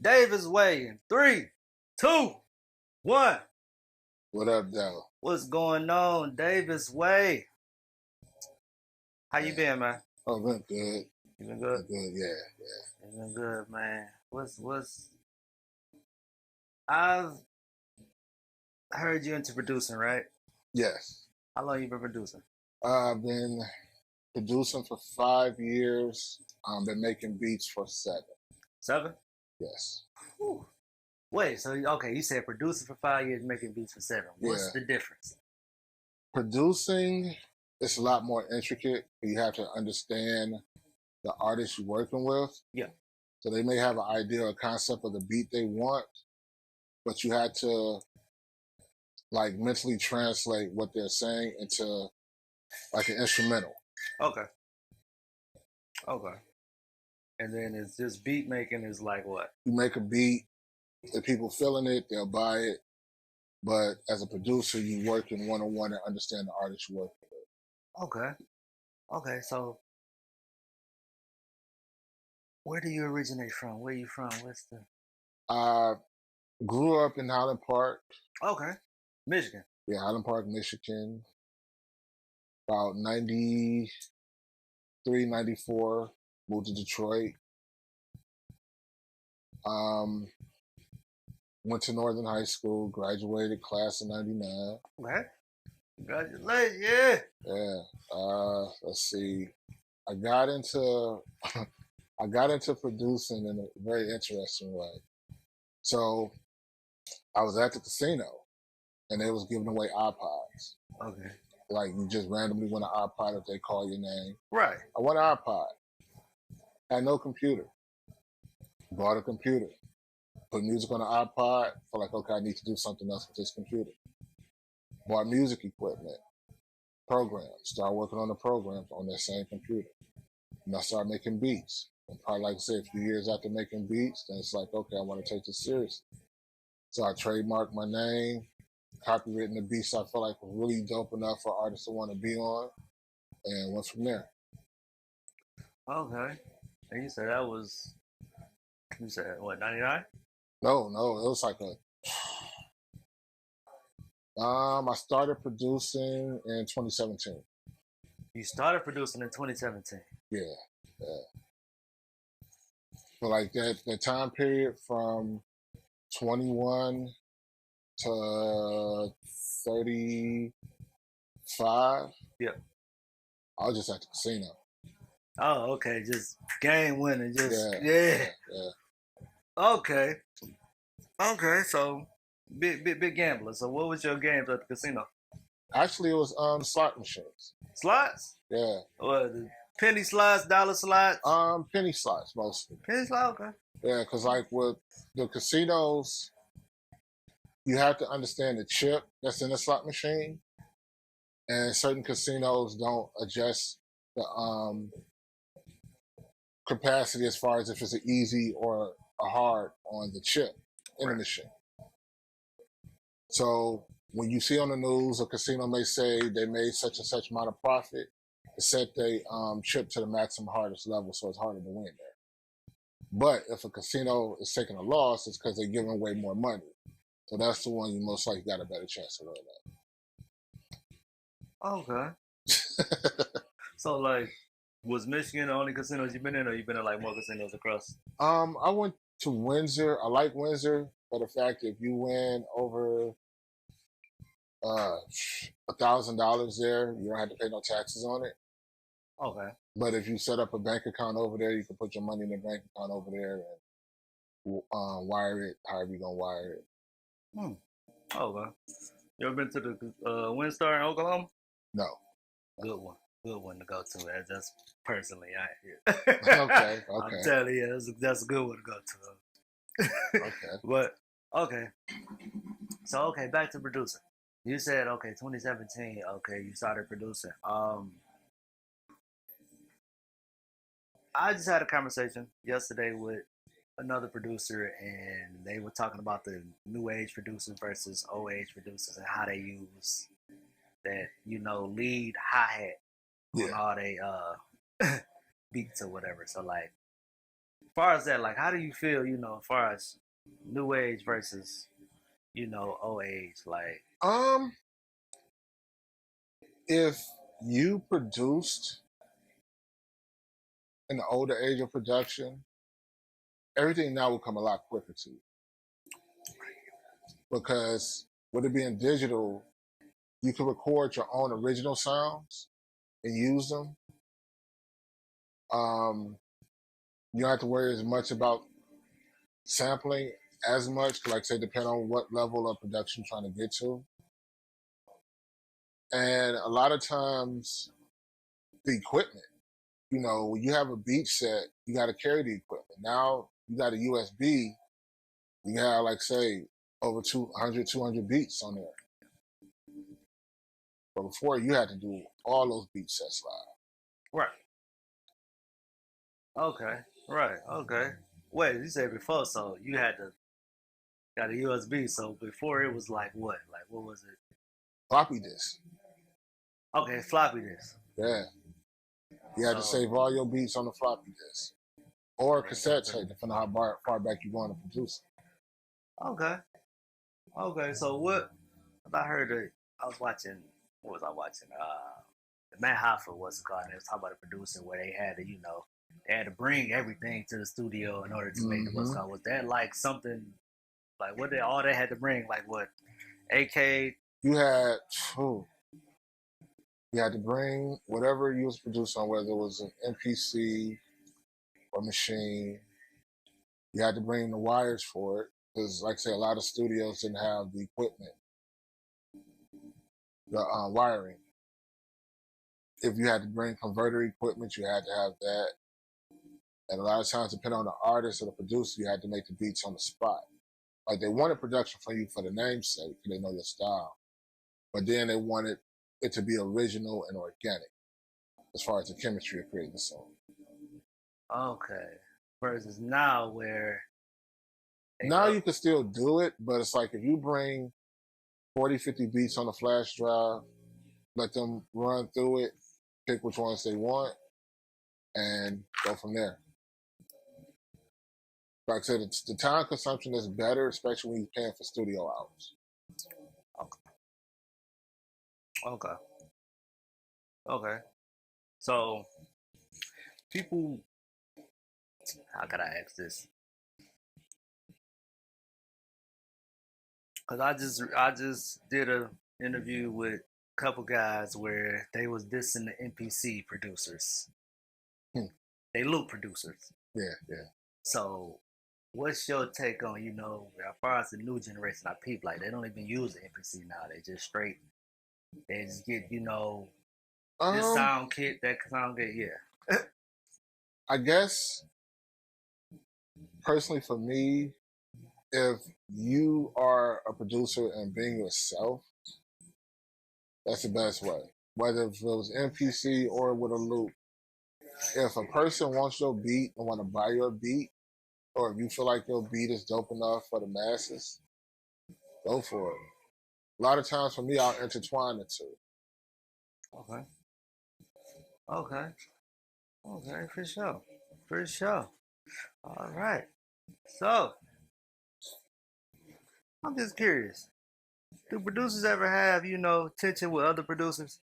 Davis Way in 3, 2, 1. What up, though? What's going on, Davis Way? How you Man. been, man? Oh, been good. You been good? Been good, yeah. You been good, man. What's I've heard you into producing, right? Yes. How long you been producing? I've been producing for 5 years. Been making beats for 7. 7? Yes. Whew. Wait, so okay, you said producing for 5 years, making beats for 7. What's Yeah. the difference? Producing is a lot more intricate. You have to understand the artist you're working with. Yeah. So they may have an idea or concept of the beat they want, but you had to like mentally translate what they're saying into like an instrumental. Okay. Okay. And then it's just beat making is like what? You make a beat, if people feeling it, they'll buy it. But as a producer, you working one-on-one and understand the artist you're working with. Okay. Okay, so where do you originate from? Where you from? What's the I grew up in Highland Park. Okay. Michigan. Yeah, Highland Park, Michigan. About 93, 94, moved to Detroit. Went to Northern High School, graduated class of 99. Okay. Congratulations, yeah. Yeah. Let's see. I got into I got into producing in a very interesting way. So I was at the casino and they was giving away iPods. Okay. Like you just randomly win an iPod if they call your name. Right. I won an iPod. Had no computer. Bought a computer. Put music on the iPod. Felt like, okay, I need to do something else with this computer. Bought music equipment. Programs. Started working on the programs on that same computer. And I started making beats. And probably, like I said, a few years after making beats, then it's like, okay, I want to take this seriously. So I trademarked my name, copywritten the beats I felt like was really dope enough for artists to want to be on, and went from there. Okay. And you said that was, you said what, 99? No, it was like I started producing in 2017. You started producing in 2017. Yeah. But like that time period from 21 to 35, Yeah. I was just at the casino. Oh, okay. Just game winning. Just Yeah. Okay. Okay. So big gambler. So what was your games at the casino? Actually, it was slot machines. Slots? Yeah. What? The penny slots, dollar slots? Penny slots mostly. Penny slots. Okay. Yeah, because like with the casinos, you have to understand the chip that's in the slot machine, and certain casinos don't adjust the capacity as far as if it's an easy or a hard on the chip in the machine. So when you see on the news, a casino may say they made such and such amount of profit, it set they chip to the maximum hardest level, so it's harder to win there. But if a casino is taking a loss, it's because they're giving away more money. So that's the one you most likely got a better chance of winning. Okay. So like, was Michigan the only casinos you've been in, or you been in like more casinos across? I went to Windsor. I like Windsor for the fact that if you win over $1,000 there, you don't have to pay no taxes on it. Okay. But if you set up a bank account over there, you can put your money in the bank account over there and wire it however you're gonna wire it. Okay. You ever been to the Windstar in Oklahoma? No. Good one. Good one to go to. That's personally, Okay. I'm telling you, that's a good one to go to. Okay. But okay. So okay, back to producing. You said okay, 2017. Okay, you started producing. I just had a conversation yesterday with another producer, and they were talking about the new age producers versus old age producers and how they use that lead hi hat on all they beats or whatever. So like, far as that, like, how do you feel, as far as new age versus, old age? Like, Um, if you produced in the older age of production, everything now will come a lot quicker to you. Because with it being digital, you can record your own original sounds and use them. You don't have to worry as much about sampling as much, like say, depending on what level of production you're trying to get to. And a lot of times, the equipment, when you have a beat set, you got to carry the equipment. Now you got a USB, you have, like, say, over 200 beats on there. But before, you had to do all those beat sets live. right. Okay. Right. Okay. Wait, you said before, so you had to got a USB. So before it was like what? Like what was it? Floppy disk. Okay, floppy disk. Yeah. You had to So save all your beats on the floppy disk. Or a cassette okay. tape, depending on how far back you want to produce it. Okay. Okay. So what? I heard that I was watching. What was I watching? Matt Hoffa was called. And they was talking about a producer where they had to, they had to bring everything to the studio in order to make the what's called. Was that like something? Like what they all they had to bring? Like what? AK. You had you had to bring whatever you was producing on, whether it was an MPC or machine. You had to bring the wires for it because, like I say, a lot of studios didn't have the equipment, the wiring. If you had to bring converter equipment, you had to have that. And a lot of times, depending on the artist or the producer, you had to make the beats on the spot. Like, they wanted production from you for the namesake because they know your style. But then they wanted it to be original and organic as far as the chemistry of creating the song. Okay. Versus now where now you can still do it, but it's like if you bring 40, 50 beats on a flash drive, let them run through it, pick which ones they want, and go from there. Like I said, the time consumption is better, especially when you're paying for studio hours. Okay. Okay. So people, how could I ask this? Because I just did a interview with a couple guys where they was dissing the NPC producers. They loop producers. Yeah. So what's your take on, as far as the new generation of people, like they don't even use the NPC now. They just straight, they just get, this sound kit, that sound kit, yeah. I guess, personally for me, if you are a producer and being yourself, that's the best way. Whether if it was MPC or with a loop. If a person wants your beat and want to buy your beat, or if you feel like your beat is dope enough for the masses, go for it. A lot of times for me, I'll intertwine the two. Okay. Okay, for sure. All right. So, I'm just curious. Do producers ever have, tension with other producers?